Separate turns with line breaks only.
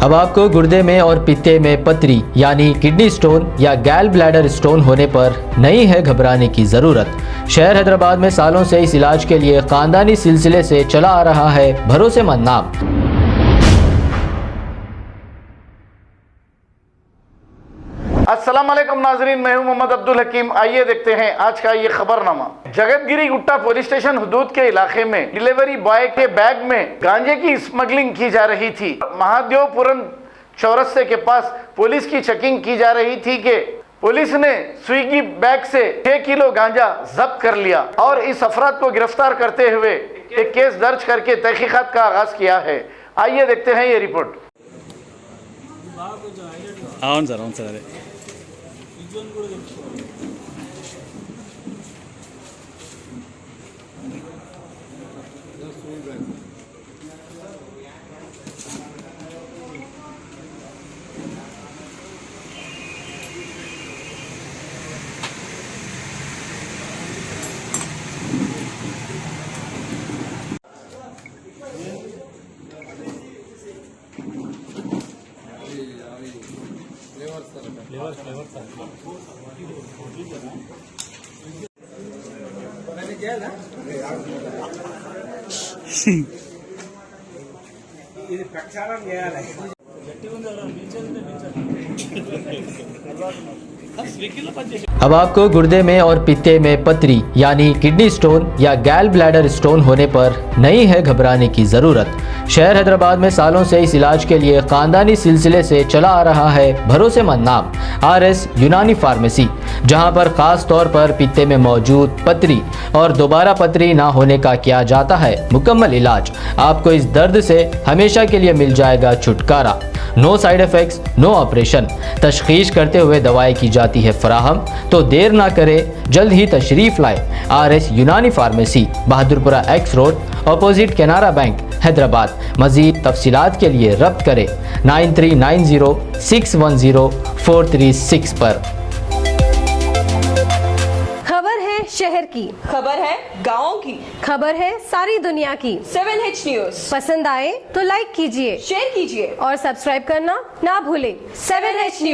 अब आपको गुर्दे में और पित्ते में पथरी यानी किडनी स्टोन या गैल ब्लैडर स्टोन होने पर नहीं है घबराने की ज़रूरत। शहर हैदराबाद में सालों से इस इलाज के लिए खानदानी सिलसिले से चला आ रहा है भरोसेमंद नाम।
अस्सलाम वालेकुम नाजरीन, मैं हूं मोहम्मद अब्दुल हकीम। आइए देखते हैं आज का ये खबरनामा। जगतगिरी गुट्टा पुलिस स्टेशन हुदूद के इलाके में डिलीवरी बॉय के बैग में गांजे की स्मगलिंग की जा रही थी। महादेवपुरम चौरस्ते के पास पुलिस की चेकिंग की जा रही थी कि पुलिस ने स्विगी बैग से 6 किलो गांजा जब्त कर लिया और इस अफराद को गिरफ्तार करते हुए एक केस दर्ज करके तहकीकात का आगाज किया है। आइए देखते हैं ये रिपोर्ट।
అవును సార్ అదే
ఇది ప్రక్షాళన చేయాలి।
अब आपको गुर्दे में और पित्ते में पथरी यानी किडनी स्टोन या गैल ब्लैडर स्टोन होने पर नहीं है घबराने की ज़रूरत। शहर हैदराबाद में सालों से इस इलाज के लिए खानदानी सिलसिले से चला आ रहा है भरोसेमंद नाम RS यूनानी फार्मेसी, जहां पर खास तौर पर पित्ते में मौजूद पथरी और दोबारा पथरी ना होने का किया जाता है मुकम्मल इलाज। आपको इस दर्द से हमेशा के लिए मिल जाएगा छुटकारा। No side effects, no operation, तशखीस करते हुए दवाएं की जाती है फराहम। तो देर ना करें, जल्द ही तशरीफ लाए। RS यूनानी pharmacy, Bahadurpura X road, opposite Canara bank, Hyderabad. मज़ीद तफसीलात के लिए रब्त करें 9390610436 पर।
खबर है शहर की,
खबर है गाँव की,
खबर है सारी दुनिया की।
7H न्यूज
पसंद आए तो लाइक कीजिए,
शेयर कीजिए
और सब्सक्राइब करना ना भूलें।
7H news.